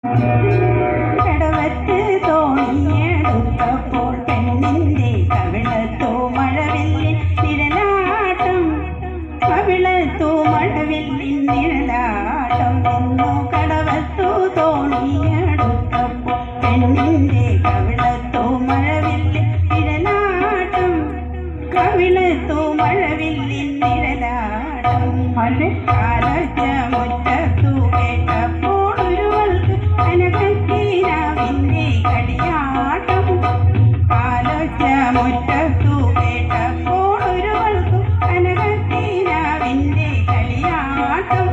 കടവത്ത് തോണിയെടുത്തപ്പോൾ പെണ്ണിന്റെ കവിളത്തോ മഴവില്ലിൻ നിഴലാട്ടം, കവിളത്തോ മഴവില്ലിൻ നിഴലാട്ടം നിന്നു. കടവത്തോ തോണിയെടുത്തപ്പോൾ പെണ്ണിന്റെ കവിളത്തോ മഴവില്ലിൻ നിഴലാട്ടം, കവിളത്തോ മഴവില്ലിൻ നിഴലാട്ടം. കാലച്ച മുറ്റത്തു കേട്ടപ്പോൾ ഒരുവൾക്ക് കനകക്കീനാവിന്റെ കളിയാട്ടം, കാലച്ച മുറ്റത്തു കേട്ടപ്പോൾ ഒരുവൾക്ക് കനകക്കീനാവിന്റെ കളിയാട്ടം,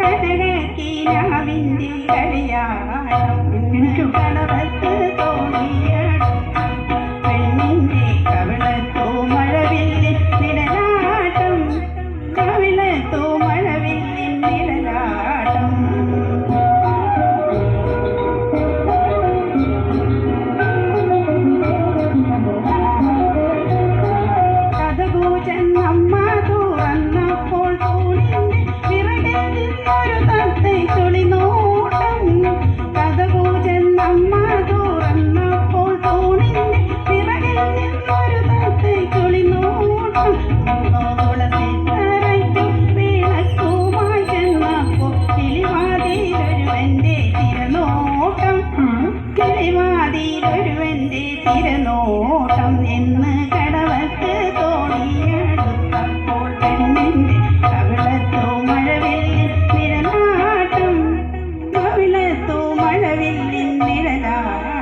കനകക്കീനാവിന്റെ കളിയാട്ടം. കടവത്ത് തോണിയെടുത്തു പെണ്ണിന്റെ കവിളത്തോ മഴവില്ലിൻ നിഴലാട്ടം, കവിളത്തോ മഴവില്ലിൻ നിഴലാട്ടം. കതകു ചെന്നമ്മ തുറന്നപ്പോൾ തൂണിന്റെ പിറകിൽ നിന്നൊരു തത്തൈ ചുളിനോട്ടം, കതകു ചെന്നമ്മ തുറന്നപ്പോൾ തൂണിന്റെ പിറകിൽ നിന്നൊരു തത്തൈ ചുളിനോട്ടം. തുളസിത്തറയ്ക്കും വിളക്കുമായി ചെന്നപ്പോൾ കിളിവാതിലൊരുവന്റെ തിരനോട്ടം, കിളിവാതിലൊരുവന്റെ തിരനോട്ടം എന്ന്. കടവത്ത് തോണിയെടുത്തപ്പോൾ പെണ്ണിന്റെ കവിളത്തോ മഴവില്ലിൻ നിഴലാട്ടം, കവിളത്തോ മഴവില്ലിൻ നിഴലാട്ടം.